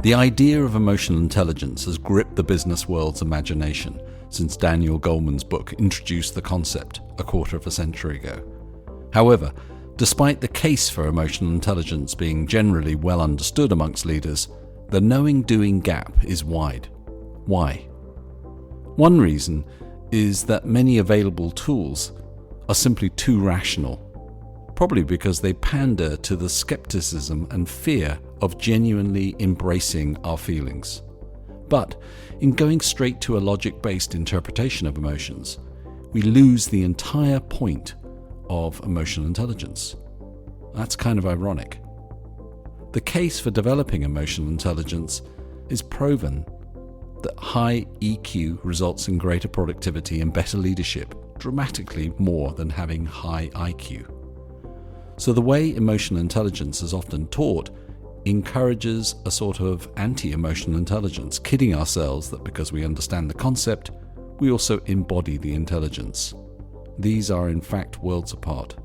The idea of emotional intelligence has gripped the business world's imagination since Daniel Goleman's book introduced the concept a quarter of a century ago. However, despite the case for emotional intelligence being generally well understood amongst leaders, the knowing-doing gap is wide. Why? One reason is that many available tools are simply too rational, probably because they pander to the skepticism and fear of genuinely embracing our feelings. But in going straight to a logic-based interpretation of emotions, we lose the entire point of emotional intelligence. That's kind of ironic. The case for developing emotional intelligence is proven that high EQ results in greater productivity and better leadership, dramatically more than having high IQ. So the way emotional intelligence is often taught encourages a sort of anti-emotional intelligence, kidding ourselves that because we understand the concept, we also embody the intelligence. These are in fact worlds apart.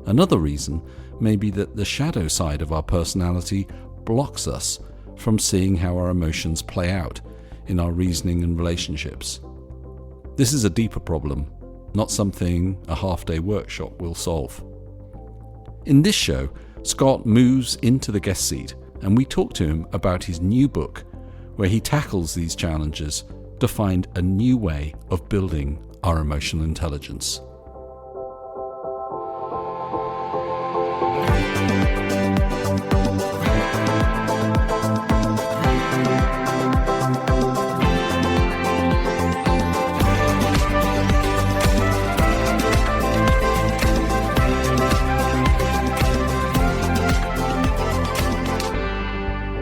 Another reason may be that the shadow side of our personality blocks us from seeing how our emotions play out in our reasoning and relationships. This is a deeper problem, not something a half-day workshop will solve. In this show, Scott moves into the guest seat and we talk to him about his new book where he tackles these challenges to find a new way of building our emotional intelligence.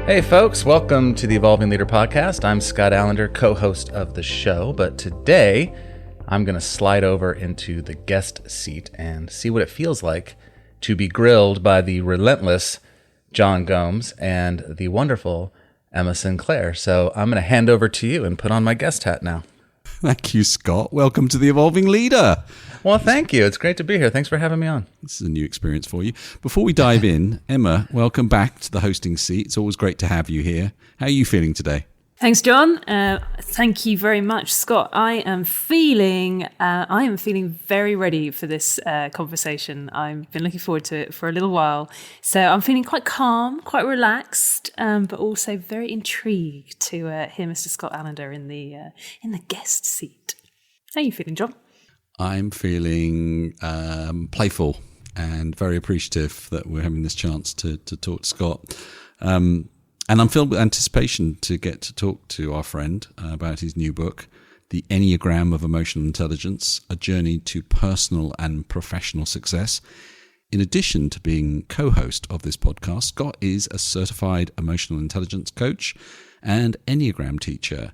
Hey folks, welcome to the Evolving Leader Podcast. I'm Scott Allender, co-host of the show, but today I'm going to slide over into the guest seat and see what it feels like to be grilled by the relentless John Gomes and the wonderful Emma Sinclair. So I'm going to hand over to you and put on my guest hat now. Thank you, Scott. Welcome to the Evolving Leader. Well, thank you. It's great to be here. Thanks for having me on. This is a new experience for you. Before we dive in, Emma, welcome back to the hosting seat. It's always great to have you here. How are you feeling today? Thanks, John. Thank you very much, Scott. I am feeling very ready for this conversation. I've been looking forward to it for a little while. So I'm feeling quite calm, quite relaxed, but also very intrigued to hear Mr. Scott Allender in the guest seat. How are you feeling, John? I'm feeling playful and very appreciative that we're having this chance to talk to Scott. And I'm filled with anticipation to get to talk to our friend about his new book, The Enneagram of Emotional Intelligence, A Journey to Personal and Professional Success. In addition to being co-host of this podcast, Scott is a certified emotional intelligence coach and Enneagram teacher.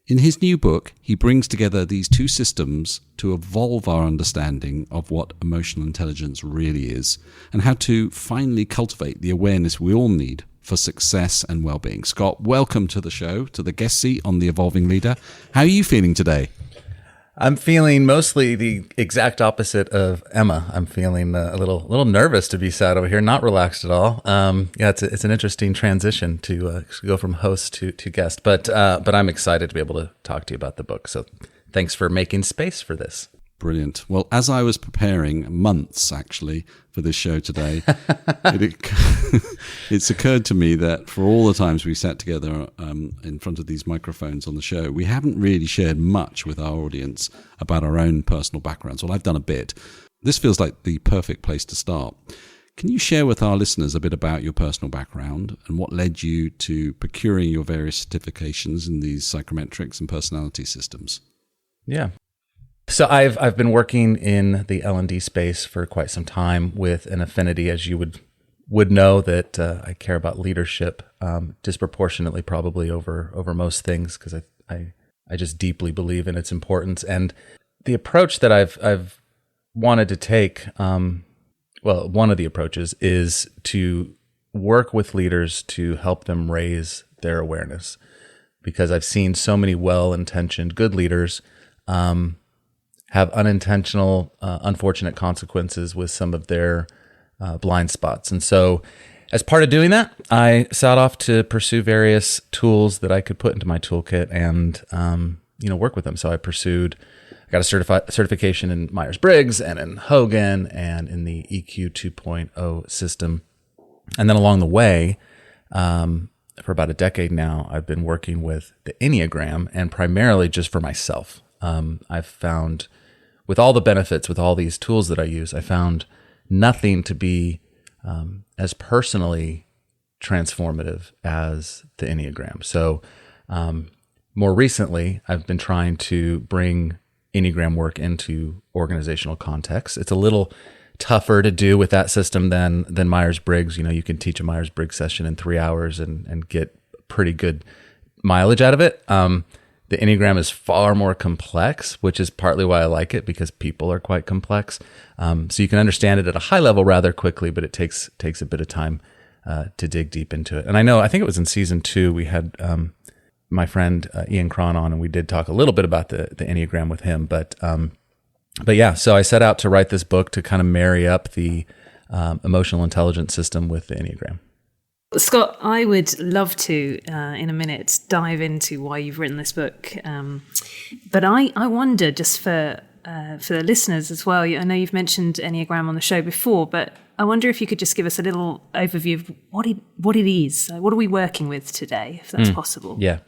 In his new book, he brings together these two systems to evolve our understanding of what emotional intelligence really is and how to finally cultivate the awareness we all need for success and well-being. Scott, welcome to the show, to the guest seat on The Evolving Leader. How are you feeling today? I'm feeling mostly the exact opposite of Emma. I'm feeling a little nervous to be sat over here, not relaxed at all. It's an interesting transition to go from host to guest, but I'm excited to be able to talk to you about the book. So thanks for making space for this. Brilliant. Well, as I was preparing months, actually, for this show today, it's occurred to me that for all the times we sat together in front of these microphones on the show, we haven't really shared much with our audience about our own personal backgrounds. Well, I've done a bit. This feels like the perfect place to start. Can you share with our listeners a bit about your personal background and what led you to procuring your various certifications in these psychometrics and personality systems? Yeah. So I've been working in the L&D space for quite some time with an affinity, as you would know, that I care about leadership disproportionately, probably over most things, because I just deeply believe in its importance. And the approach that I've wanted to take, one of the approaches is to work with leaders to help them raise their awareness, because I've seen so many well-intentioned good leaders have unintentional, unfortunate consequences with some of their blind spots. And so as part of doing that, I set off to pursue various tools that I could put into my toolkit and, work with them. So I got a certification in Myers-Briggs and in Hogan and in the EQ 2.0 system. And then along the way, for about a decade now, I've been working with the Enneagram, and primarily just for myself. I've found, with all the benefits, with all these tools that I use, I found nothing to be as personally transformative as the Enneagram. So more recently, I've been trying to bring Enneagram work into organizational context. It's a little tougher to do with that system than Myers-Briggs. You can teach a Myers-Briggs session in 3 hours and get pretty good mileage out of it. The Enneagram is far more complex, which is partly why I like it, because people are quite complex. So you can understand it at a high level rather quickly, but it takes a bit of time to dig deep into it. And I think it was in season 2, we had my friend Ian Cron on, and we did talk a little bit about the Enneagram with him. But yeah, so I set out to write this book to kind of marry up the emotional intelligence system with the Enneagram. Scott, I would love to, in a minute, dive into why you've written this book. But I wonder, just for the listeners as well, I know you've mentioned Enneagram on the show before, but I wonder if you could just give us a little overview of what it is. What are we working with today, if that's possible? Yeah.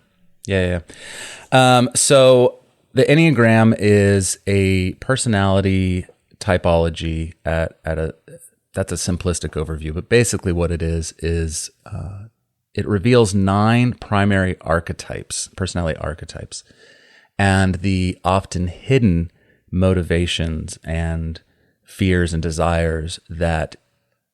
So the Enneagram is a personality typology that's a simplistic overview, but basically what it is it reveals 9 primary archetypes, personality archetypes, and the often hidden motivations and fears and desires that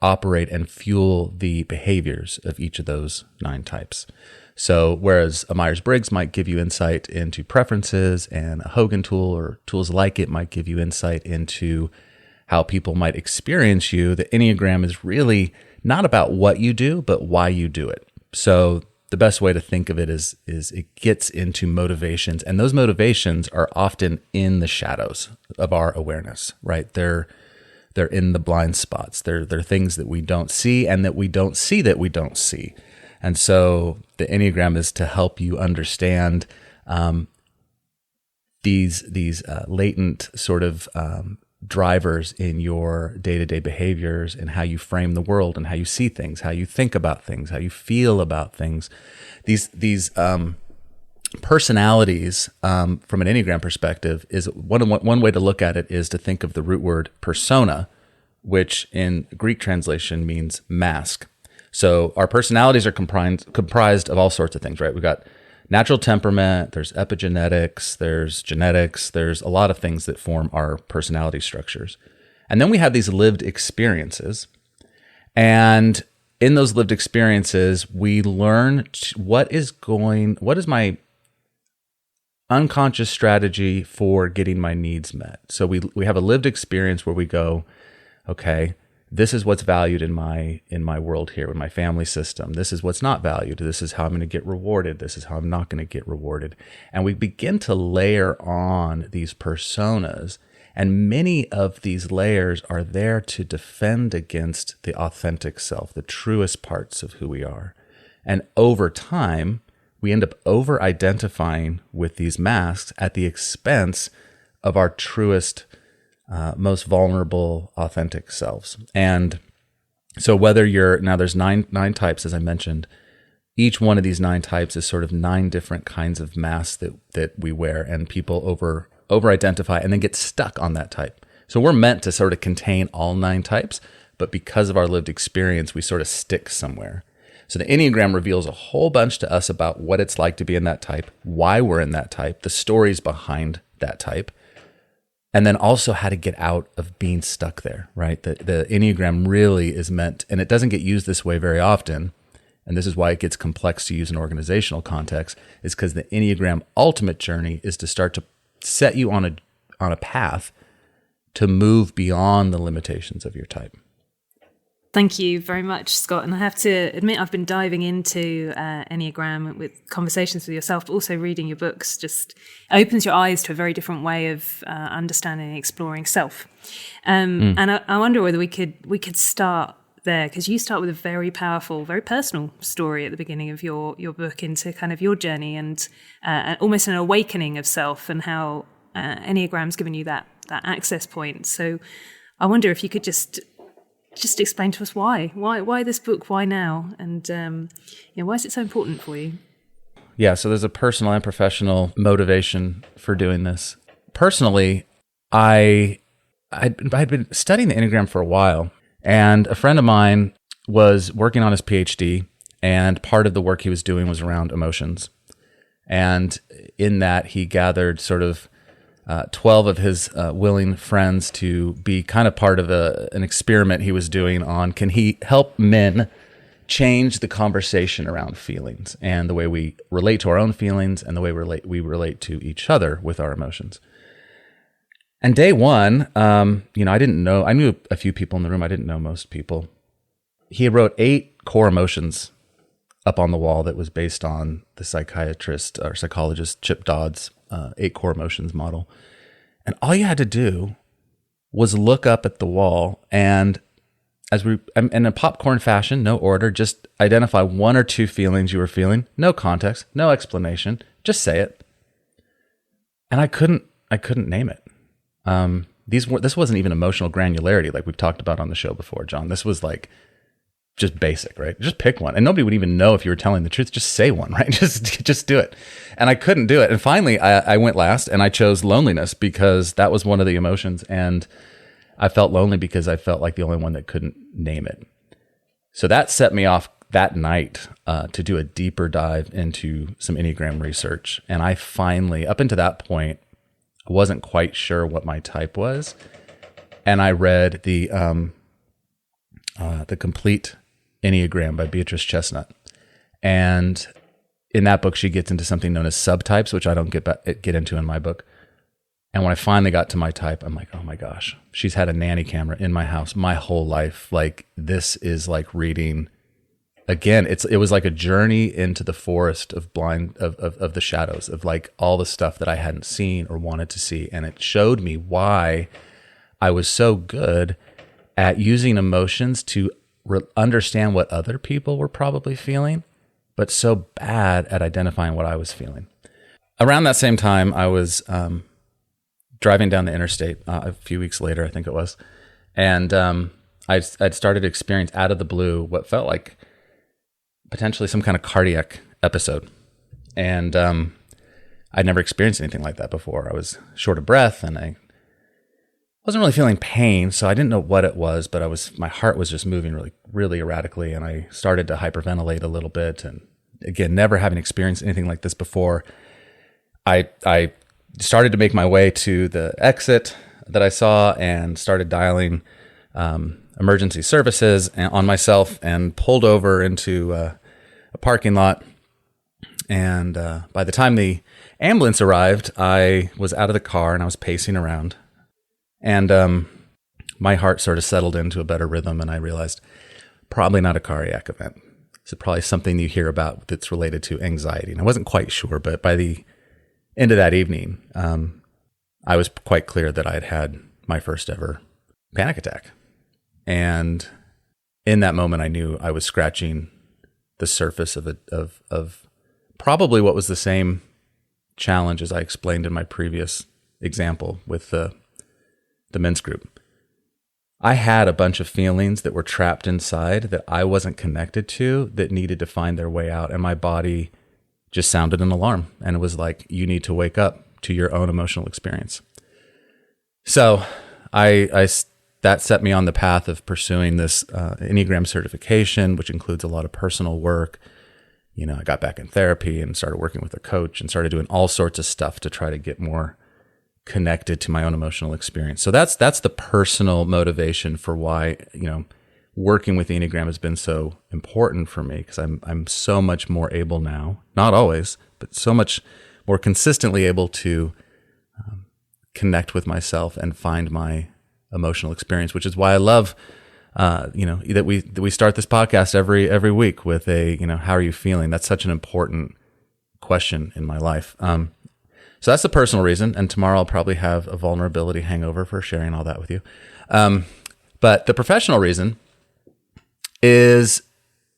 operate and fuel the behaviors of each of those 9 types. So whereas a Myers-Briggs might give you insight into preferences, and a Hogan tool or tools like it might give you insight into how people might experience you, the Enneagram is really not about what you do, but why you do it. So the best way to think of it is it gets into motivations, and those motivations are often in the shadows of our awareness, right? They're in the blind spots. They're things that we don't see, and that we don't see that we don't see. And so the Enneagram is to help you understand these latent sort of drivers in your day-to-day behaviors, and how you frame the world, and how you see things, how you think about things, how you feel about things. These personalities, from an Enneagram perspective, is one way to look at it is to think of the root word persona, which in Greek translation means mask. So our personalities are comprised of all sorts of things, right? We've got natural temperament, there's epigenetics, there's genetics, there's a lot of things that form our personality structures. And then we have these lived experiences. And in those lived experiences, we learn what is my unconscious strategy for getting my needs met. So we have a lived experience where we go, okay, this is what's valued in my world here, in my family system. This is what's not valued. This is how I'm going to get rewarded. This is how I'm not going to get rewarded. And we begin to layer on these personas. And many of these layers are there to defend against the authentic self, the truest parts of who we are. And over time, we end up over-identifying with these masks at the expense of our truest, most vulnerable, authentic selves. And so there's nine types, as I mentioned. Each one of these 9 types is sort of 9 different kinds of masks that we wear, and people over-identify and then get stuck on that type. So we're meant to sort of contain all 9 types, but because of our lived experience, we sort of stick somewhere. So the Enneagram reveals a whole bunch to us about what it's like to be in that type, why we're in that type, the stories behind that type, and then also how to get out of being stuck there, right? The Enneagram really is meant, and it doesn't get used this way very often, and this is why it gets complex to use in organizational context, is because the Enneagram ultimate journey is to start to set you on a path to move beyond the limitations of your type. Thank you very much, Scott. And I have to admit, I've been diving into Enneagram with conversations with yourself, but also reading your books just opens your eyes to a very different way of understanding and exploring self. And I wonder whether we could start there, because you start with a very powerful, very personal story at the beginning of your book into kind of your journey and almost an awakening of self, and how Enneagram's given you that access point. So I wonder if you could just explain to us why this book, why now, and why is it so important for you? Yeah, so there's a personal and professional motivation for doing this. Personally, I'd been studying the Enneagram for a while, and a friend of mine was working on his PhD, and part of the work he was doing was around emotions. And in that, he gathered sort of 12 of his willing friends to be kind of part of an experiment he was doing on, can he help men change the conversation around feelings and the way we relate to our own feelings and the way we relate to each other with our emotions. And day one, I knew a few people in the room. I didn't know most people. He wrote 8 core emotions up on the wall that was based on the psychiatrist or psychologist Chip Dodd's 8 core emotions model. And all you had to do was look up at the wall and in a popcorn fashion, no order, just identify 1 or 2 feelings you were feeling, no context, no explanation, just say it. And I couldn't name it. This wasn't even emotional granularity like we've talked about on the show before, John. This was like just basic, right? Just pick one. And nobody would even know if you were telling the truth. Just say one, right? Just do it. And I couldn't do it. And finally, I went last and I chose loneliness because that was one of the emotions. And I felt lonely because I felt like the only one that couldn't name it. So that set me off that night to do a deeper dive into some Enneagram research. And I finally, up until that point, I wasn't quite sure what my type was. And I read the Complete Enneagram by Beatrice Chestnut. And in that book, she gets into something known as subtypes, which I don't get into in my book. And when I finally got to my type, I'm like, oh my gosh, she's had a nanny camera in my house my whole life. Like, this is like reading again. It was like a journey into the forest of the shadows of like all the stuff that I hadn't seen or wanted to see. And it showed me why I was so good at using emotions to understand what other people were probably feeling, but so bad at identifying what I was feeling. Around that same time, I was driving down the interstate a few weeks later, I think it was, and I'd started to experience out of the blue what felt like potentially some kind of cardiac episode. And I'd never experienced anything like that before. I was short of breath and I wasn't really feeling pain, so I didn't know what it was, but my heart was just moving really, really erratically, and I started to hyperventilate a little bit. And again, never having experienced anything like this before, I started to make my way to the exit that I saw and started dialing emergency services on myself and pulled over into a parking lot. And by the time the ambulance arrived, I was out of the car and I was pacing around. And my heart sort of settled into a better rhythm, and I realized probably not a cardiac event. It's probably something you hear about that's related to anxiety. And I wasn't quite sure, but by the end of that evening, I was quite clear that I had had my first ever panic attack. And in that moment, I knew I was scratching the surface of probably what was the same challenge as I explained in my previous example with the men's group. I had a bunch of feelings that were trapped inside that I wasn't connected to that needed to find their way out. And my body just sounded an alarm. And it was like, you need to wake up to your own emotional experience. So that set me on the path of pursuing this Enneagram certification, which includes a lot of personal work. You know, I got back in therapy and started working with a coach and started doing all sorts of stuff to try to get more connected to my own emotional experience. So that's the personal motivation for why, working with the Enneagram has been so important for me, because I'm so much more able now, not always, but so much more consistently able to connect with myself and find my emotional experience, which is why I love that we start this podcast every week with how are you feeling? That's such an important question in my life. So that's the personal reason, and tomorrow I'll probably have a vulnerability hangover for sharing all that with you. But the professional reason is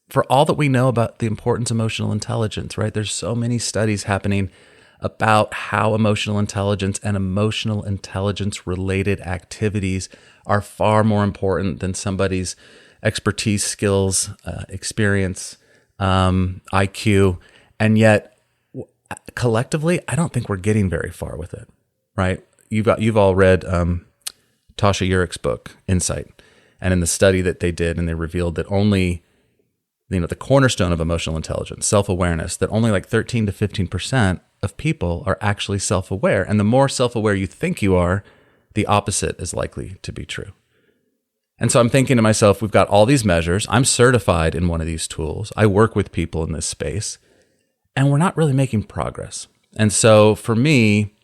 for all that we know about the importance of emotional intelligence, right? There's so many studies happening about how emotional intelligence and emotional intelligence related activities are far more important than somebody's expertise, skills, experience, IQ. And yet collectively, I don't think we're getting very far with it, right? You've all read Tasha Urich's book, Insight. And in the study that they did, and they revealed that only, the cornerstone of emotional intelligence, self-awareness, that only like 13 to 15% of people are actually self-aware. And the more self-aware you think you are, the opposite is likely to be true. And so I'm thinking to myself, we've got all these measures. I'm certified in one of these tools. I work with people in this space, and we're not really making progress. And so for me,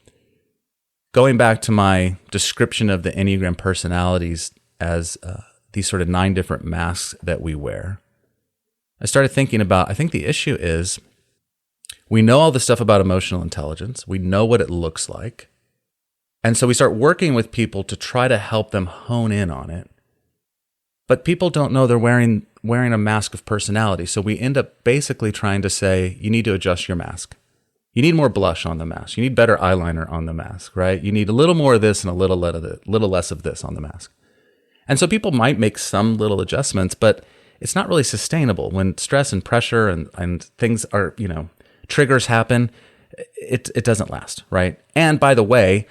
going back to my description of the Enneagram personalities as these sort of 9 different masks that we wear, I started thinking about, I think the issue is we know all the stuff about emotional intelligence. We know what it looks like. And so we start working with people to try to help them hone in on it. But people don't know they're wearing a mask of personality. So we end up basically trying to say, you need to adjust your mask. You need more blush on the mask. You need better eyeliner on the mask, right? You need a little more of this and a little less of this on the mask. And so people might make some little adjustments, but it's not really sustainable. When stress and pressure and things are, triggers happen, it doesn't last, right? And by the way,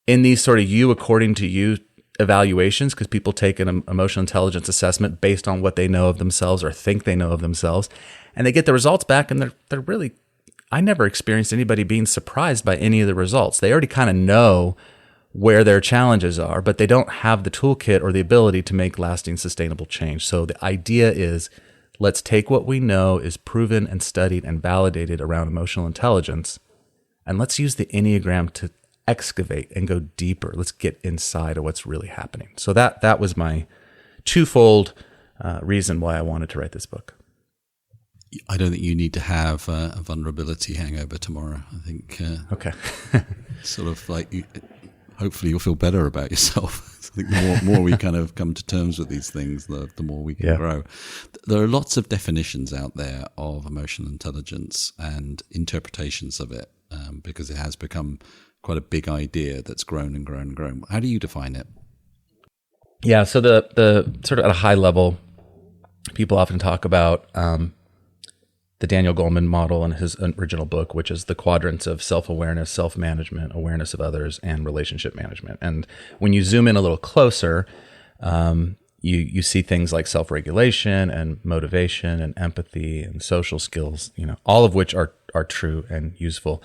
in these sort of you according to you evaluations, because people take an emotional intelligence assessment based on what they know of themselves or think they know of themselves, and they get the results back, and they're really, I never experienced anybody being surprised by any of the results. They already kind of know where their challenges are, but they don't have the toolkit or the ability to make lasting, sustainable change. So the idea is, let's take what we know is proven and studied and validated around emotional intelligence, and let's use the Enneagram to excavate and go deeper. Let's get inside of what's really happening. So that was my twofold reason why I wanted to write this book. I don't think you need to have a vulnerability hangover tomorrow. I think okay, sort of like hopefully you'll feel better about yourself. I think the more we kind of come to terms with these things, the more we can grow. There are lots of definitions out there of emotional intelligence and interpretations of it, because it has become quite a big idea that's grown and grown and grown. How do you define it? Yeah, so the sort of at a high level, people often talk about the Daniel Goleman model in his original book, which is the quadrants of self-awareness, self-management, awareness of others, and relationship management. And when you zoom in a little closer, you see things like self-regulation and motivation and empathy and social skills, all of which are true and useful.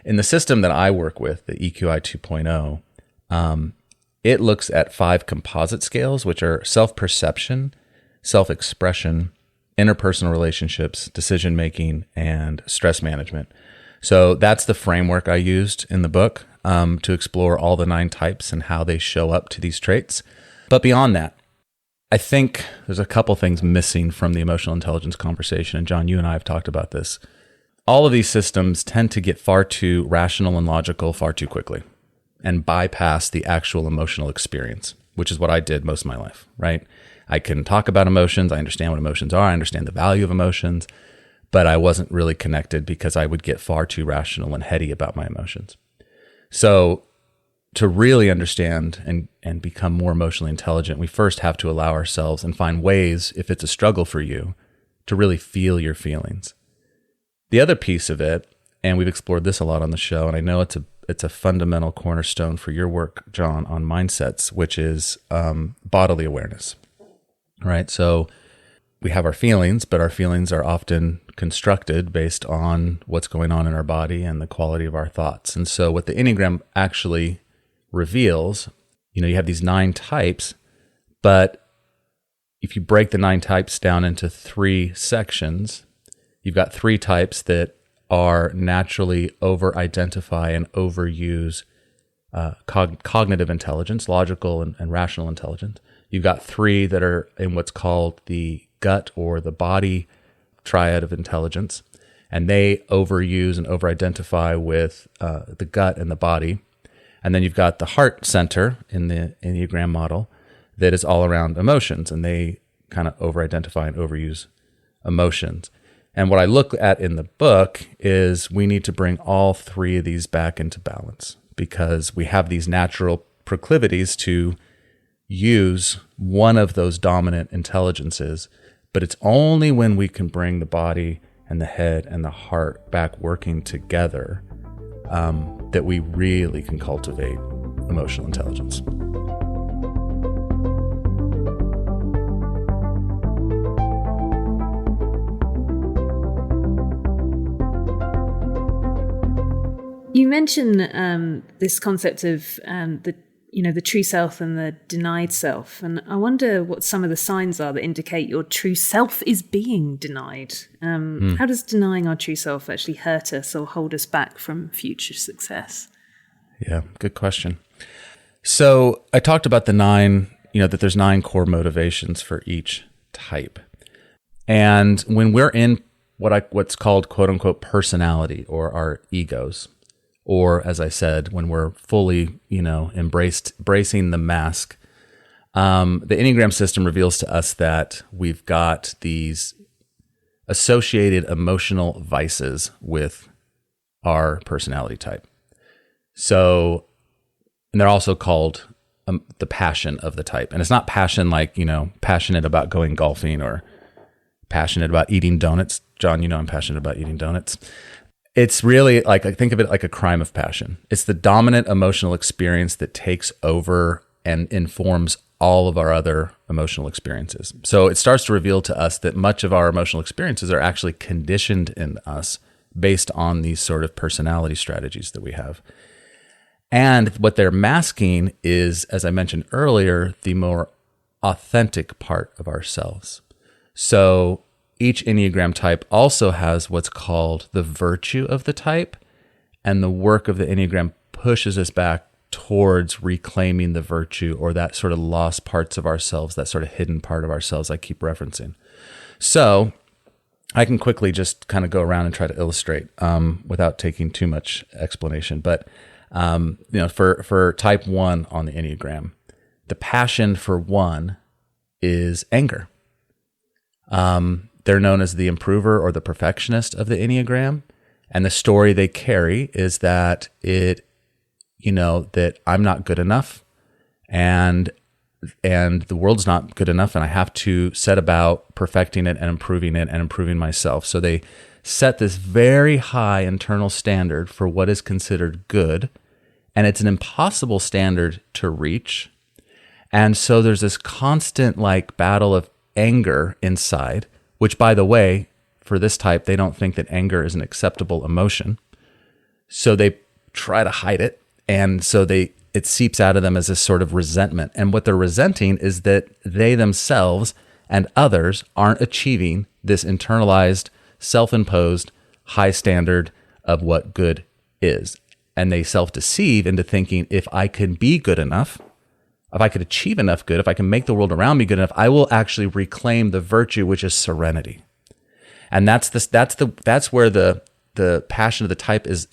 In the system that I work with, the EQI 2.0, it looks at 5 composite scales, which are self-perception, self-expression, interpersonal relationships, decision-making, and stress management. So that's the framework I used in the book to explore all the 9 types and how they show up to these traits. But beyond that, I think there's a couple things missing from the emotional intelligence conversation. And John, you and I have talked about this. All of these systems tend to get far too rational and logical far too quickly and bypass the actual emotional experience, which is what I did most of my life, right? I can talk about emotions. I understand what emotions are. I understand the value of emotions, but I wasn't really connected because I would get far too rational and heady about my emotions. So to really understand and become more emotionally intelligent, we first have to allow ourselves and find ways, if it's a struggle for you, to really feel your feelings. The other piece of it, and we've explored this a lot on the show, and I know it's a fundamental cornerstone for your work, John, on mindsets, which is bodily awareness, right? So we have our feelings, but our feelings are often constructed based on what's going on in our body and the quality of our thoughts. And so what the Enneagram actually reveals, you have these 9 types, but if you break the 9 types down into 3 sections, you've got 3 types that are naturally over-identify and overuse cognitive intelligence, logical and rational intelligence. You've got 3 that are in what's called the gut or the body triad of intelligence, and they overuse and over-identify with the gut and the body. And then you've got the heart center in the Enneagram model that is all around emotions, and they kind of over-identify and overuse emotions. And what I look at in the book is we need to bring all three of these back into balance, because we have these natural proclivities to use one of those dominant intelligences, but it's only when we can bring the body and the head and the heart back working together that we really can cultivate emotional intelligence. You mentioned this concept of the true self and the denied self, and I wonder what some of the signs are that indicate your true self is being denied. How does denying our true self actually hurt us or hold us back from future success? Yeah, good question. So I talked about that there's 9 core motivations for each type, and when we're in what's called quote unquote personality, or our egos, or as I said, when we're fully, embracing the mask, the Enneagram system reveals to us that we've got these associated emotional vices with our personality type. So, and they're also called the passion of the type. And it's not passion like, passionate about going golfing or passionate about eating donuts. John, I'm passionate about eating donuts. It's really like, I think of it like a crime of passion. It's the dominant emotional experience that takes over and informs all of our other emotional experiences. So it starts to reveal to us that much of our emotional experiences are actually conditioned in us based on these sort of personality strategies that we have. And what they're masking is, as I mentioned earlier, the more authentic part of ourselves. So each Enneagram type also has what's called the virtue of the type, and the work of the Enneagram pushes us back towards reclaiming the virtue, or that sort of lost parts of ourselves, that sort of hidden part of ourselves I keep referencing. So I can quickly just kind of go around and try to illustrate without taking too much explanation. But for type 1 on the Enneagram, the passion for 1 is anger. They're known as the improver or the perfectionist of the Enneagram. And the story they carry is that that I'm not good enough, and the world's not good enough, and I have to set about perfecting it and improving myself. So they set this very high internal standard for what is considered good, and it's an impossible standard to reach. And so there's this constant battle of anger inside, which, by the way, for this type, they don't think that anger is an acceptable emotion. So they try to hide it. And so it seeps out of them as this sort of resentment. And what they're resenting is that they themselves and others aren't achieving this internalized, self-imposed high standard of what good is. And they self-deceive into thinking, if I can be good enough, if I could achieve enough good, if I can make the world around me good enough, I will actually reclaim the virtue, which is serenity. And that's where the passion of the type is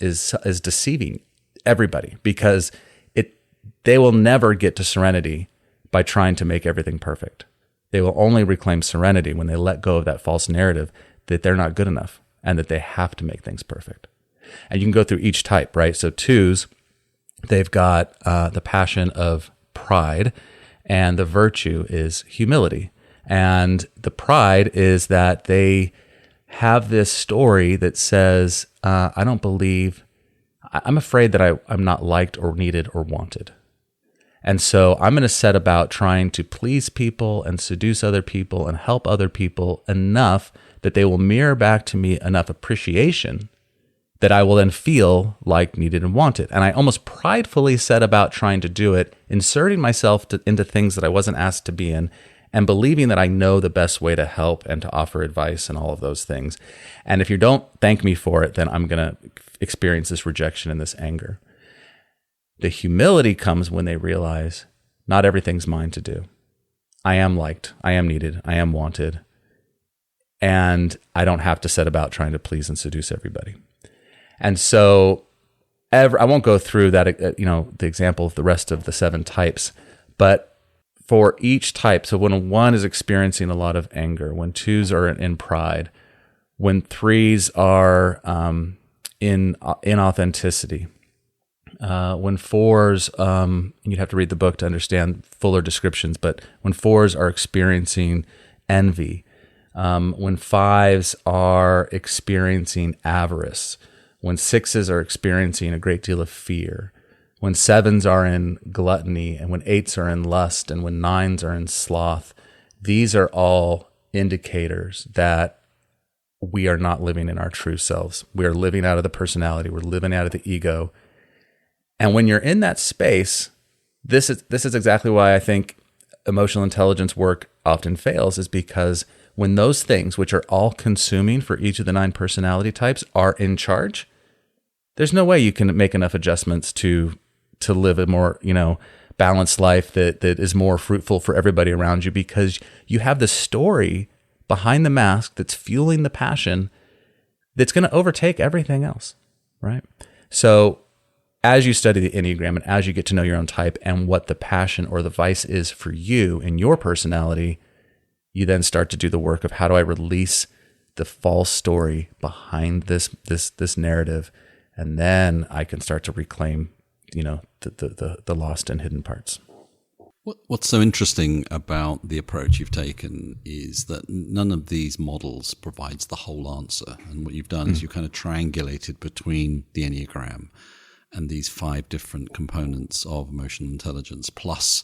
deceiving everybody, because they will never get to serenity by trying to make everything perfect. They will only reclaim serenity when they let go of that false narrative that they're not good enough and that they have to make things perfect. And you can go through each type, right? So 2s, they've got the passion of pride, and the virtue is humility. And the pride is that they have this story that says, I'm afraid that I'm not liked or needed or wanted. And so I'm going to set about trying to please people and seduce other people and help other people enough that they will mirror back to me enough appreciation that I will then feel like needed and wanted. And I almost pridefully set about trying to do it, inserting myself into things that I wasn't asked to be in, and believing that I know the best way to help and to offer advice and all of those things. And if you don't thank me for it, then I'm going to experience this rejection and this anger. The humility comes when they realize not everything's mine to do. I am liked, I am needed, I am wanted, and I don't have to set about trying to please and seduce everybody. And so I won't go through that, the example of the rest of the 7 types, but for each type, so when a 1 is experiencing a lot of anger, when 2s are in pride, when 3s are in inauthenticity, when 4s, you'd have to read the book to understand fuller descriptions, but when 4s are experiencing envy, when 5s are experiencing avarice, when 6s are experiencing a great deal of fear, when 7s are in gluttony, and when 8s are in lust, and when 9s are in sloth, these are all indicators that we are not living in our true selves. We are living out of the personality. We're living out of the ego. And when you're in that space, this is exactly why I think emotional intelligence work often fails, is because when those things, which are all consuming for each of the 9 personality types, are in charge, there's no way you can make enough adjustments to live a more, balanced life that is more fruitful for everybody around you, because you have the story behind the mask that's fueling the passion that's going to overtake everything else, right? So as you study the Enneagram and as you get to know your own type and what the passion or the vice is for you in your personality, you then start to do the work of how do I release the false story behind this narrative, and then I can start to reclaim, the lost and hidden parts. What's so interesting about the approach you've taken is that none of these models provides the whole answer. And what you've done is you kind of triangulated between the Enneagram and these 5 different components of emotional intelligence, plus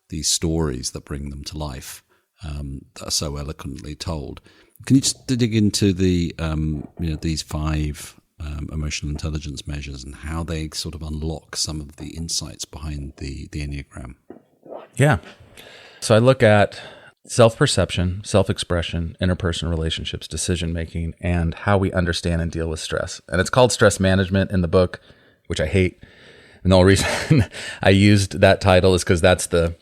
these stories that bring them to life, that are so eloquently told. Can you just dig into the these 5 emotional intelligence measures and how they sort of unlock some of the insights behind the Enneagram? Yeah. So I look at self-perception, self-expression, interpersonal relationships, decision-making, and how we understand and deal with stress. And it's called stress management in the book, which I hate. And the only reason I used that title is because that's the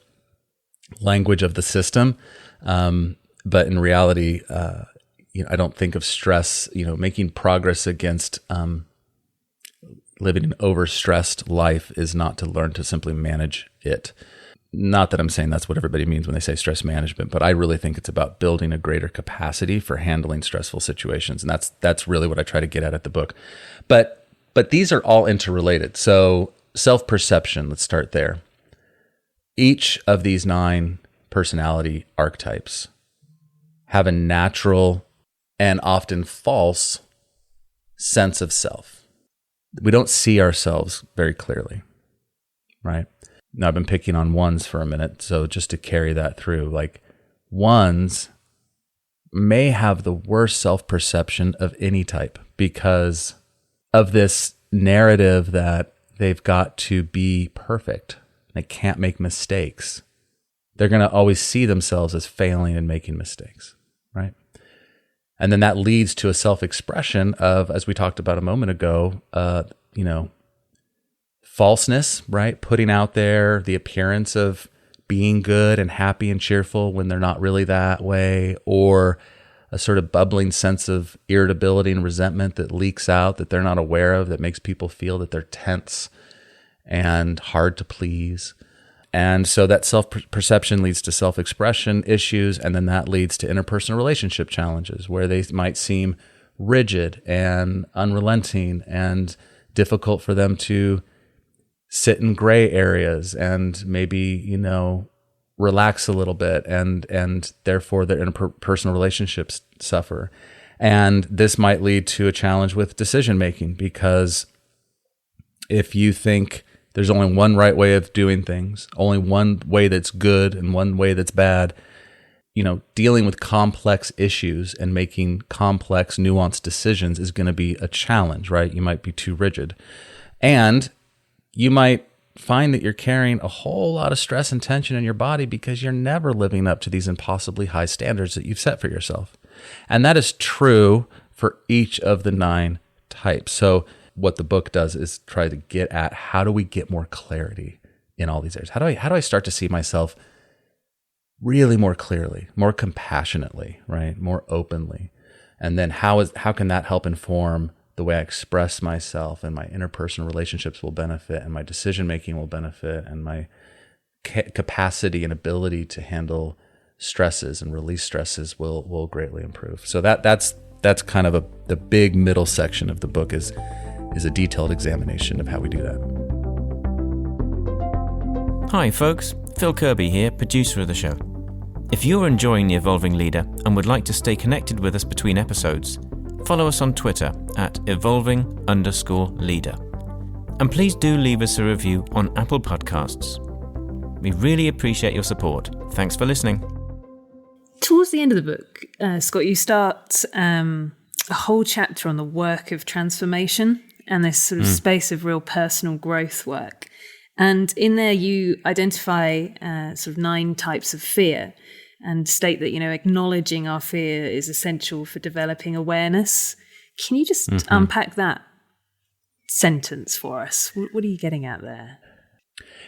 language of the system. But in reality, I don't think of stress, making progress against living an overstressed life is not to learn to simply manage it. Not that I'm saying that's what everybody means when they say stress management, but I really think it's about building a greater capacity for handling stressful situations. And that's really what I try to get at the book. But these are all interrelated. So self-perception, let's start there. Each of these 9 personality archetypes have a natural and often false sense of self. We don't see ourselves very clearly, right? Now, I've been picking on 1s for a minute, so just to carry that through, like 1s may have the worst self-perception of any type because of this narrative that they've got to be perfect. They can't make mistakes. They're going to always see themselves as failing and making mistakes, right? And then that leads to a self-expression of, as we talked about a moment ago, falseness, right? Putting out there the appearance of being good and happy and cheerful when they're not really that way, or a sort of bubbling sense of irritability and resentment that leaks out that they're not aware of, that makes people feel that they're tense and hard to please. And so that self-perception leads to self-expression issues, and then that leads to interpersonal relationship challenges where they might seem rigid and unrelenting and difficult for them to sit in gray areas and maybe, relax a little bit, and therefore their interpersonal relationships suffer. And this might lead to a challenge with decision making, because if you think there's only one right way of doing things, only one way that's good and one way that's bad, dealing with complex issues and making complex, nuanced decisions is going to be a challenge, right? You might be too rigid. And you might find that you're carrying a whole lot of stress and tension in your body because you're never living up to these impossibly high standards that you've set for yourself. And that is true for each of the 9 types. So what the book does is try to get at, how do we get more clarity in all these areas? How do I start to see myself really more clearly, more compassionately, right? More openly. And then how can that help inform the way I express myself, and my interpersonal relationships will benefit, and my decision making will benefit, and my capacity and ability to handle stresses and release stresses will greatly improve. So that's kind of the big middle section of the book is a detailed examination of how we do that. Hi folks, Phil Kirby here, producer of the show. If you're enjoying The Evolving Leader and would like to stay connected with us between episodes, follow us on Twitter at evolving_leader. And please do leave us a review on Apple Podcasts. We really appreciate your support. Thanks for listening. Towards the end of the book, Scott, you start a whole chapter on the work of transformation and this sort of space of real personal growth work. And in there, you identify sort of 9 types of fear and state that, acknowledging our fear is essential for developing awareness. Can you just unpack that sentence for us? What are you getting at there?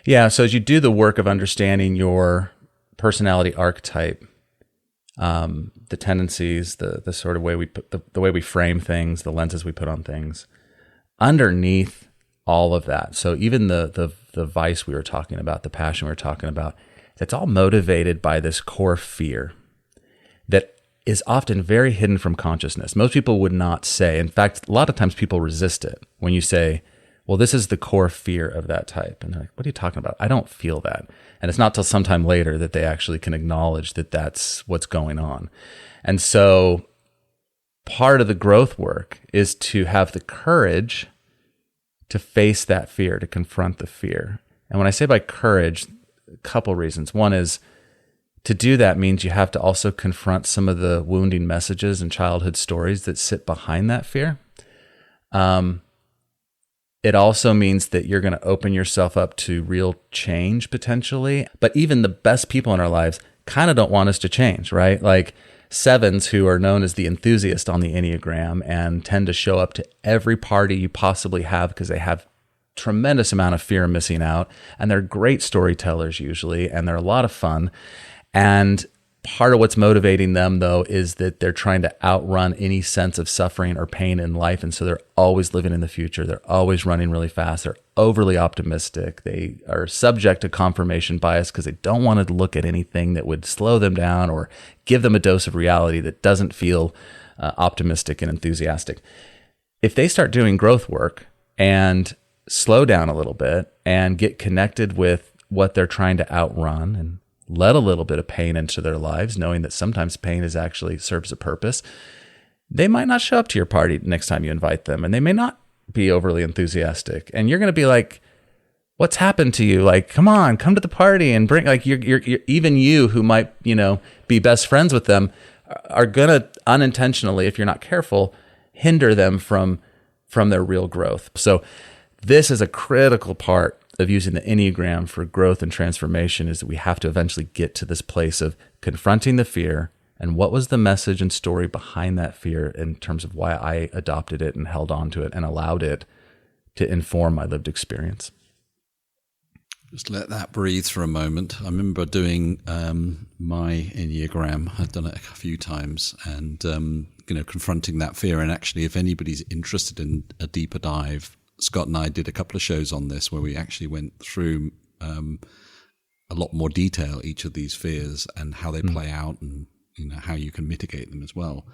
Yeah, so as you do the work of understanding your personality archetype, the tendencies, the sort of way we put the way we frame things, the lenses we put on things, underneath all of that. So even the vice we were talking about, the passion we were talking about, that's all motivated by this core fear that is often very hidden from consciousness. Most people would not say. In fact, a lot of times people resist it when you say, well, this is the core fear of that type. And they're like, what are you talking about? I don't feel that. And it's not till sometime later that they actually can acknowledge that that's what's going on. And so part of the growth work is to have the courage to face that fear, to confront the fear. And when I say by courage, a couple reasons. One is to do that means you have to also confront some of the wounding messages and childhood stories that sit behind that fear. It also means that you're going to open yourself up to real change potentially. But even the best people in our lives kind of don't want us to change, right? Like 7s who are known as the enthusiast on the Enneagram and tend to show up to every party you possibly have because they have tremendous amount of fear of missing out. And they're great storytellers usually, and they're a lot of fun. And part of what's motivating them, though, is that they're trying to outrun any sense of suffering or pain in life. And so they're always living in the future. They're always running really fast. They're overly optimistic. They are subject to confirmation bias because they don't want to look at anything that would slow them down or give them a dose of reality that doesn't feel optimistic and enthusiastic. If they start doing growth work and slow down a little bit and get connected with what they're trying to outrun and let a little bit of pain into their lives, knowing that sometimes pain is actually serves a purpose, they might not show up to your party next time you invite them, and they may not be overly enthusiastic. And you're going to be like, what's happened to you? Like, come on, come to the party and bring, like, you're even you who might, be best friends with them are going to unintentionally, if you're not careful, hinder them from their real growth. So this is a critical part of using the Enneagram for growth and transformation, is that we have to eventually get to this place of confronting the fear and what was the message and story behind that fear in terms of why I adopted it and held on to it and allowed it to inform my lived experience. Just let that breathe for a moment. I remember doing my Enneagram. I'd done it a few times, and confronting that fear. And actually, if anybody's interested in a deeper dive, Scott and I did a couple of shows on this where we actually went through a lot more detail each of these fears and how they play out, and how you can mitigate them as well.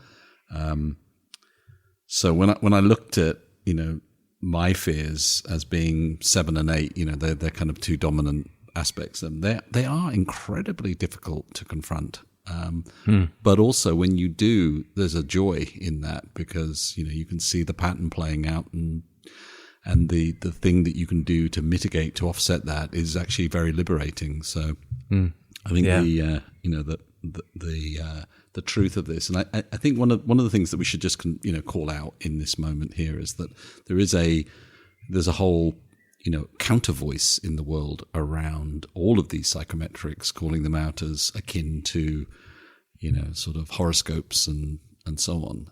So when I looked at my fears as being 7 and 8, they're kind of 2 dominant aspects of them. They are incredibly difficult to confront. But also when you do, there's a joy in that, because you can see the pattern playing out, and the thing that you can do to mitigate, to offset that, is actually very liberating. So I think the truth of this, and I think one of the things that we should just call out in this moment here is that there's a whole counter voice in the world around all of these psychometrics, calling them out as akin to sort of horoscopes and so on,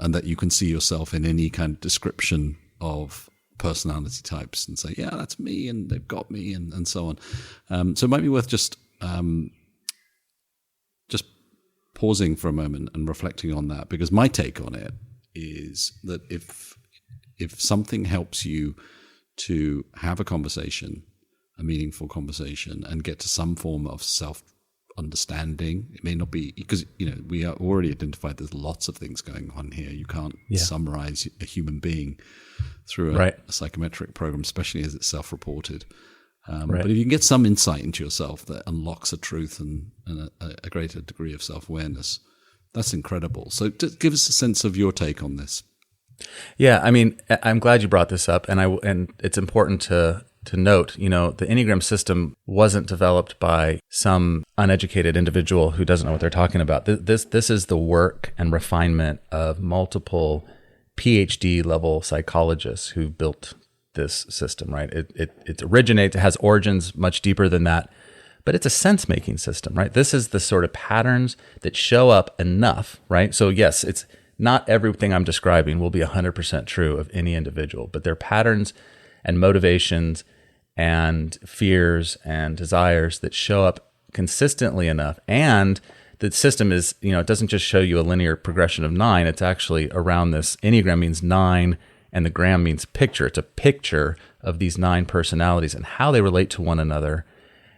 and that you can see yourself in any kind of description of personality types and say, yeah, that's me, and they've got me, and so on. So it might be worth just pausing for a moment and reflecting on that, because my take on it is that if something helps you to have a conversation a meaningful conversation and get to some form of self-understanding. It may not be, because, we are already identified there's lots of things going on here. You can't summarize a human being through a psychometric program, especially as it's self-reported. But if you can get some insight into yourself that unlocks a truth and a greater degree of self-awareness, that's incredible. So just give us a sense of your take on this. Yeah, I mean, I'm glad you brought this up, and it's important to note, the Enneagram system wasn't developed by some uneducated individual who doesn't know what they're talking about. This is the work and refinement of multiple PhD level psychologists who built this system, right? It has origins much deeper than that, but it's a sense-making system, right? This is the sort of patterns that show up enough, right? So yes, it's not everything I'm describing will be 100% true of any individual, but they're patterns and motivations and fears and desires that show up consistently enough. And the system is, it doesn't just show you a linear progression of 9. It's actually around this. Enneagram means 9, and the gram means picture. It's a picture of these 9 personalities and how they relate to one another.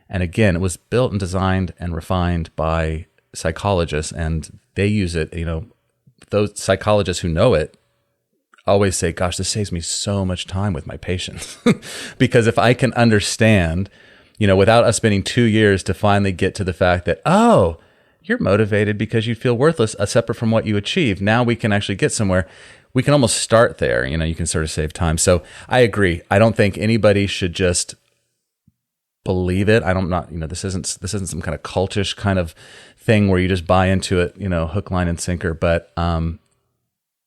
And again, it was built and designed and refined by psychologists, and they use it, those psychologists who know it always say, gosh, this saves me so much time with my patients. Because if I can understand, without us spending 2 years to finally get to the fact that, oh, you're motivated because you feel worthless, separate from what you achieve. Now we can actually get somewhere. We can almost start there. You can sort of save time. So I agree. I don't think anybody should just believe it. This isn't some kind of cultish kind of thing where you just buy into it, hook, line, and sinker. But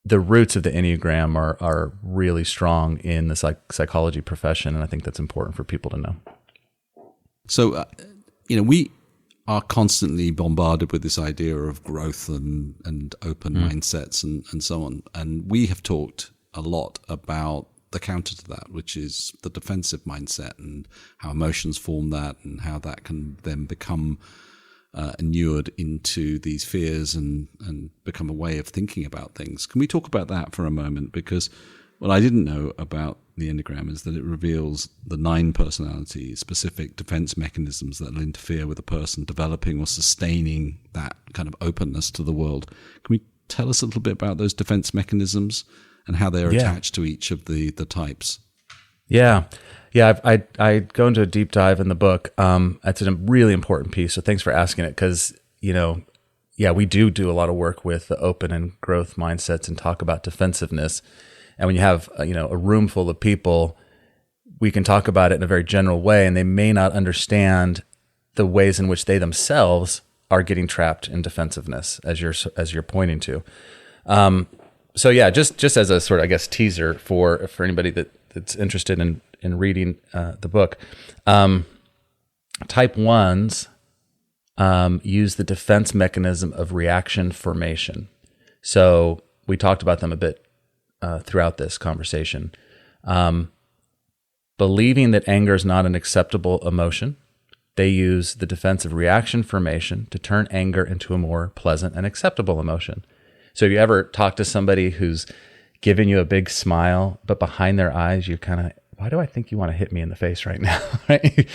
the roots of the Enneagram are really strong in the psychology profession, and I think that's important for people to know. So, we are constantly bombarded with this idea of growth and open mindsets and so on. And we have talked a lot about the counter to that, which is the defensive mindset and how emotions form that and how that can then become inured into these fears and become a way of thinking about things. Can we talk about that for a moment? Because what I didn't know about the Enneagram is that it reveals the 9 personality specific defense mechanisms that will interfere with a person developing or sustaining that kind of openness to the world. Can we tell us a little bit about those defense mechanisms and how they're attached to each of the types? Yeah, I go into a deep dive in the book. That's a really important piece. So thanks for asking it, because we do a lot of work with the open and growth mindsets and talk about defensiveness. And when you have a room full of people, we can talk about it in a very general way, and they may not understand the ways in which they themselves are getting trapped in defensiveness, as you're pointing to. Just as a sort of, I guess, teaser for anybody that's interested in reading the book, type 1s use the defense mechanism of reaction formation. So we talked about them a bit throughout this conversation. Believing that anger is not an acceptable emotion, they use the defensive reaction formation to turn anger into a more pleasant and acceptable emotion. So if you ever talk to somebody who's giving you a big smile, but behind their eyes, you're kind of, why do I think you want to hit me in the face right now? Right?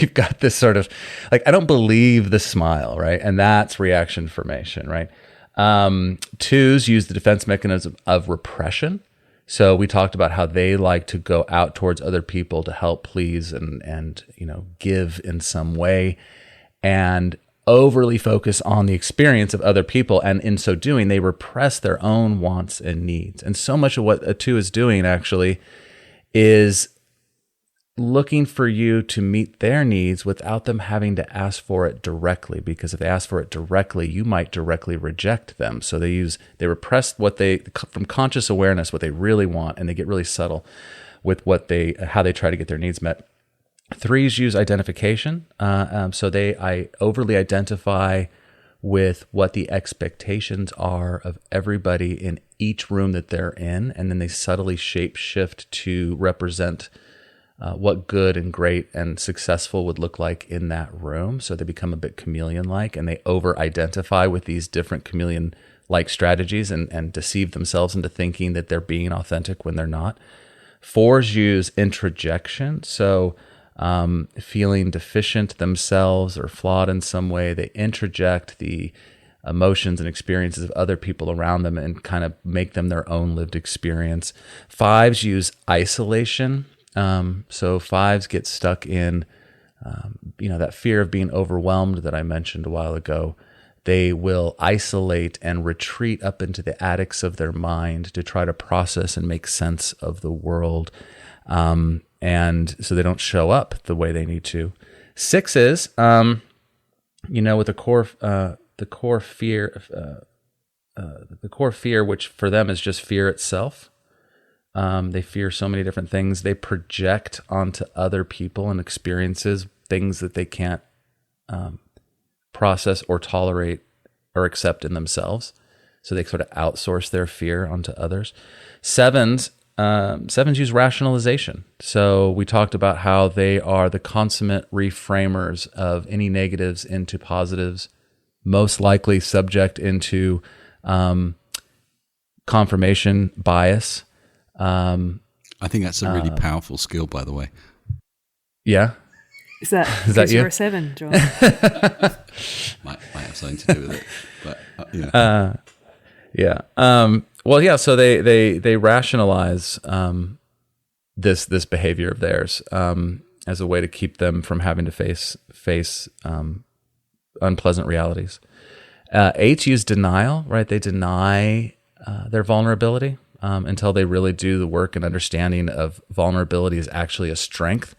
You've got this sort of, I don't believe the smile, right? And that's reaction formation, right? 2s use the defense mechanism of repression. So we talked about how they like to go out towards other people to help please and give in some way, and overly focus on the experience of other people. And in so doing, they repress their own wants and needs. And so much of what a 2 is doing actually is looking for you to meet their needs without them having to ask for it directly, because if they ask for it directly, you might directly reject them. So they repress from conscious awareness, what they really want, and they get really subtle with how they try to get their needs met. 3s use identification. So they overly identify with what the expectations are of everybody in each room that they're in, and then they subtly shape shift to represent what good and great and successful would look like in that room. So they become a bit chameleon-like, and they over-identify with these different chameleon-like strategies and deceive themselves into thinking that they're being authentic when they're not. 4s use introjection. So feeling deficient themselves or flawed in some way. They introject the emotions and experiences of other people around them and kind of make them their own lived experience. 5s use isolation. So 5s get stuck in, that fear of being overwhelmed that I mentioned a while ago. They will isolate and retreat up into the attics of their mind to try to process and make sense of the world. And so they don't show up the way they need to. 6s, with the core fear, which for them is just fear itself. They fear so many different things. They project onto other people and experiences things that they can't process or tolerate or accept in themselves. So they sort of outsource their fear onto others. 7s use rationalization. So we talked about how they are the consummate reframers of any negatives into positives, most likely subject into confirmation bias. I think that's a really powerful skill, by the way. Yeah. Is that you? You're a 7, John? might have something to do with it, but yeah. So they rationalize this behavior of theirs as a way to keep them from having to face unpleasant realities. 8s use denial, right? They deny their vulnerability until they really do the work and understanding of vulnerability is actually a strength,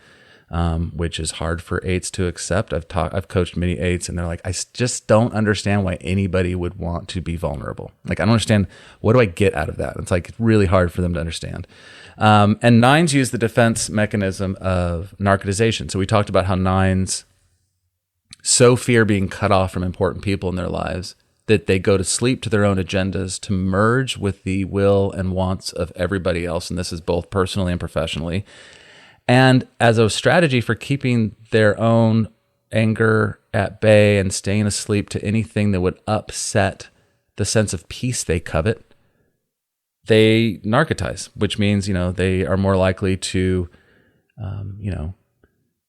which is hard for 8s to accept. I've coached many 8s, and they're like, I just don't understand why anybody would want to be vulnerable. Like, I don't understand, what do I get out of that? It's like really hard for them to understand. And 9s use the defense mechanism of narcotization. So we talked about how 9s so fear being cut off from important people in their lives that they go to sleep to their own agendas to merge with the will and wants of everybody else. And this is both personally and professionally. And as a strategy for keeping their own anger at bay and staying asleep to anything that would upset the sense of peace they covet, they narcotize, which means, they are more likely to,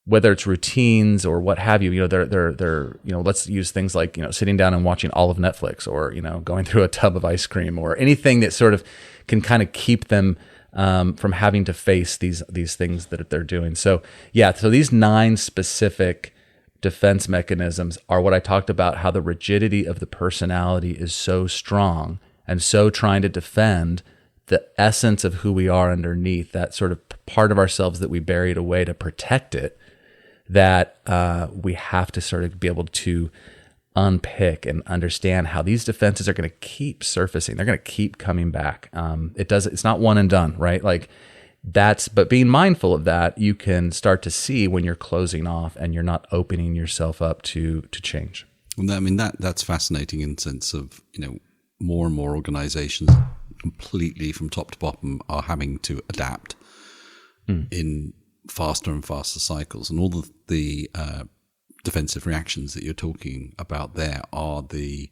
whether it's routines or what have you, they're let's use things like, sitting down and watching all of Netflix, or, going through a tub of ice cream, or anything that sort of can kind of keep them from having to face these things that they're doing. So these 9 specific defense mechanisms are what I talked about, how the rigidity of the personality is so strong and so trying to defend the essence of who we are underneath, that sort of part of ourselves that we buried away to protect it, that we have to sort of be able to unpick and understand how these defenses are going to keep surfacing. They're going to keep coming back. It's not one and done, right? But being mindful of that, you can start to see when you're closing off and you're not opening yourself up to change. Well, I mean, that's fascinating in the sense of, more and more organizations completely from top to bottom are having to adapt in faster and faster cycles, and all the defensive reactions that you're talking about there are the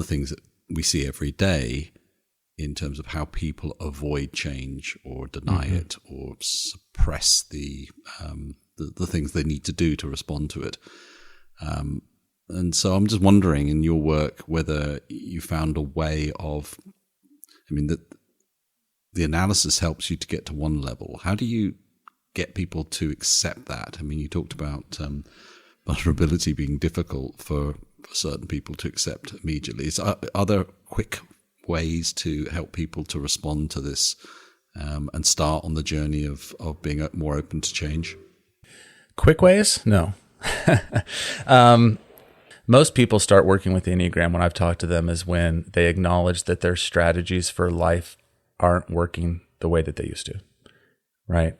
things that we see every day in terms of how people avoid change or deny it or suppress the things they need to do to respond to it. And so I'm just wondering, in your work, whether you found a way of, the analysis helps you to get to one level. How do you get people to accept that? I mean, you talked about vulnerability being difficult for certain people to accept immediately. So are there quick ways to help people to respond to this and start on the journey of being more open to change? Quick ways? No. Most people start working with the Enneagram when I've talked to them is when they acknowledge that their strategies for life aren't working the way that they used to, right?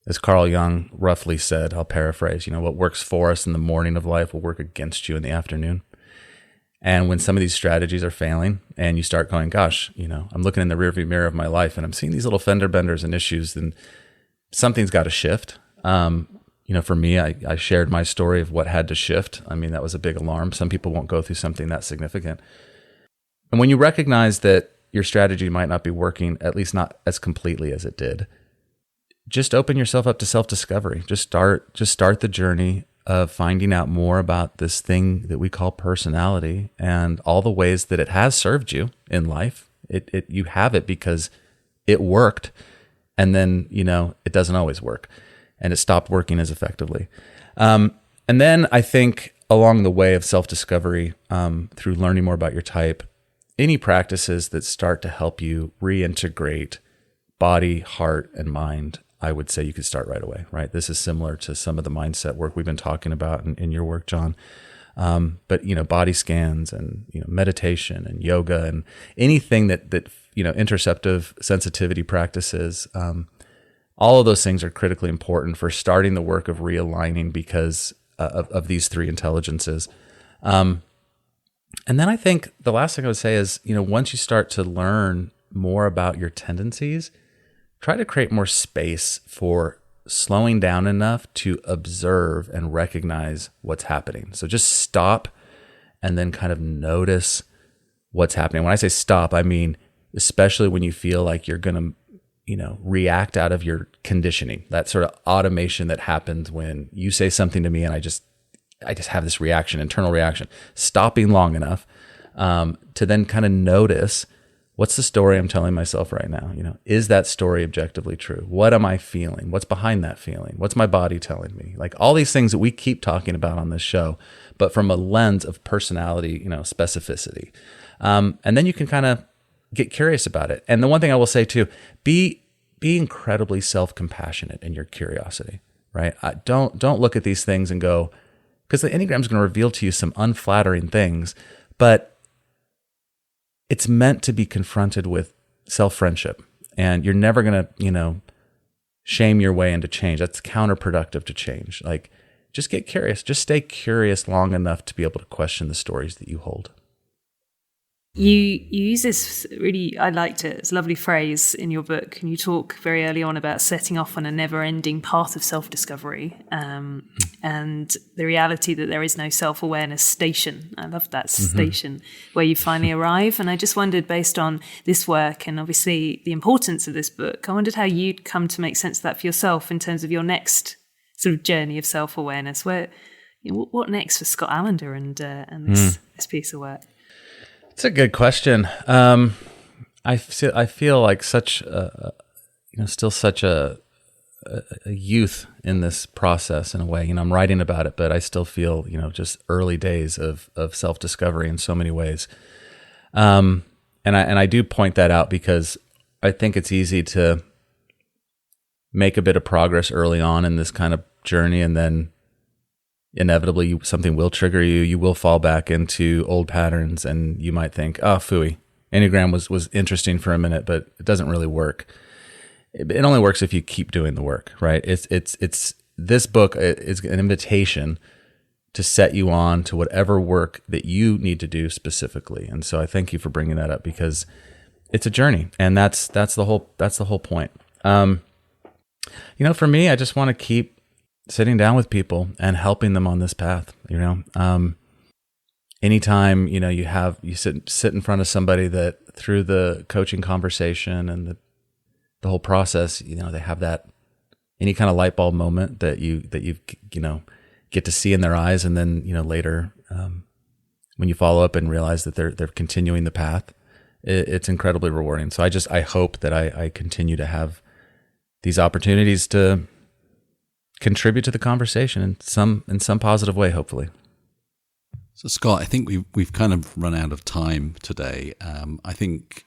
As Carl Jung roughly said, I'll paraphrase, what works for us in the morning of life will work against you in the afternoon. And when some of these strategies are failing and you start going, gosh, I'm looking in the rearview mirror of my life and I'm seeing these little fender benders and issues, then something's got to shift. For me, I shared my story of what had to shift. I mean, that was a big alarm. Some people won't go through something that significant. And when you recognize that your strategy might not be working, at least not as completely as it did, just open yourself up to self-discovery. Just start the journey of finding out more about this thing that we call personality and all the ways that it has served you in life. You have it because it worked, and then, it doesn't always work, and it stopped working as effectively. And then I think along the way of self-discovery, through learning more about your type, any practices that start to help you reintegrate body, heart, and mind, I would say you could start right away, right? This is similar to some of the mindset work we've been talking about in your work, John. But, body scans and, meditation and yoga and anything that interoceptive sensitivity practices, all of those things are critically important for starting the work of realigning because of these three intelligences. And then I think the last thing I would say is, once you start to learn more about your tendencies, try to create more space for slowing down enough to observe and recognize what's happening. So just stop and then kind of notice what's happening. When I say stop, I mean, especially when you feel like you're going to, react out of your conditioning, that sort of automation that happens when you say something to me and I just have this reaction, internal reaction, stopping long enough to then kind of notice, what's the story I'm telling myself right now? Is that story objectively true? What am I feeling? What's behind that feeling? What's my body telling me? Like all these things that we keep talking about on this show, but from a lens of personality, specificity. And then you can kind of get curious about it. And the one thing I will say too, be incredibly self-compassionate in your curiosity, right? Don't look at these things and go, because the Enneagram is going to reveal to you some unflattering things, but it's meant to be confronted with self-friendship, and you're never going to, shame your way into change. That's counterproductive to change. Like, just get curious. Just stay curious long enough to be able to question the stories that you hold. You use this really, I liked it, it's a lovely phrase in your book, and you talk very early on about setting off on a never-ending path of self-discovery, and the reality that there is no self-awareness station. I love that station where you finally arrive. And I just wondered, based on this work and obviously the importance of this book, I wondered how you'd come to make sense of that for yourself in terms of your next sort of journey of self-awareness. What next for Scott Allender and this piece of work? It's a good question. I feel like such still such a youth in this process in a way. I'm writing about it, but I still feel just early days of self-discovery in so many ways. And I do point that out because I think it's easy to make a bit of progress early on in this kind of journey, and then inevitably something will trigger you. You will fall back into old patterns, and you might think, oh, phooey, Enneagram was interesting for a minute, but it doesn't really work. It only works if you keep doing the work, right? It's this book is an invitation to set you on to whatever work that you need to do specifically. And so I thank you for bringing that up, because it's a journey, and that's the whole point. For me, I just want to keep sitting down with people and helping them on this path. Anytime, you sit in front of somebody that through the coaching conversation and the whole process, they have that any kind of light bulb moment that you get to see in their eyes. And then, later, when you follow up and realize that they're continuing the path, it's incredibly rewarding. So I hope that I continue to have these opportunities to contribute to the conversation in some positive way, hopefully. So Scott, I think we've kind of run out of time today. I think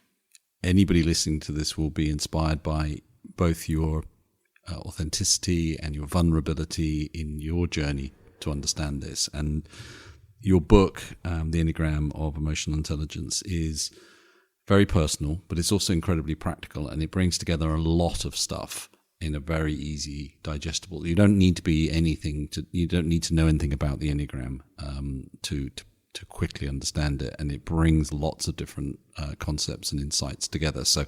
anybody listening to this will be inspired by both your authenticity and your vulnerability in your journey to understand this. And your book, The Enneagram of Emotional Intelligence, is very personal, but it's also incredibly practical, and it brings together a lot of stuff in a very easy, digestible. You don't need to you don't need to know anything about the Enneagram to quickly understand it, and it brings lots of different concepts and insights together. So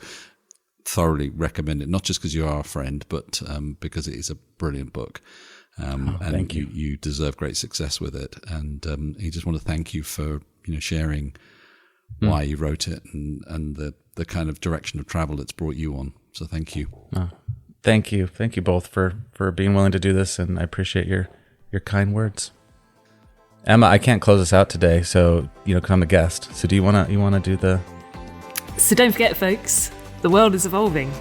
thoroughly recommend it, not just because you are a friend, but because it is a brilliant book. And thank you. You deserve great success with it. And I just want to thank you for sharing why you wrote it and the kind of direction of travel it's brought you on. So thank you. Thank you both for being willing to do this, and I appreciate your kind words. Emma, I can't close us out today, so because I'm the guest. So do you wanna do the? So don't forget, folks, the world is evolving.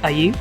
Are you?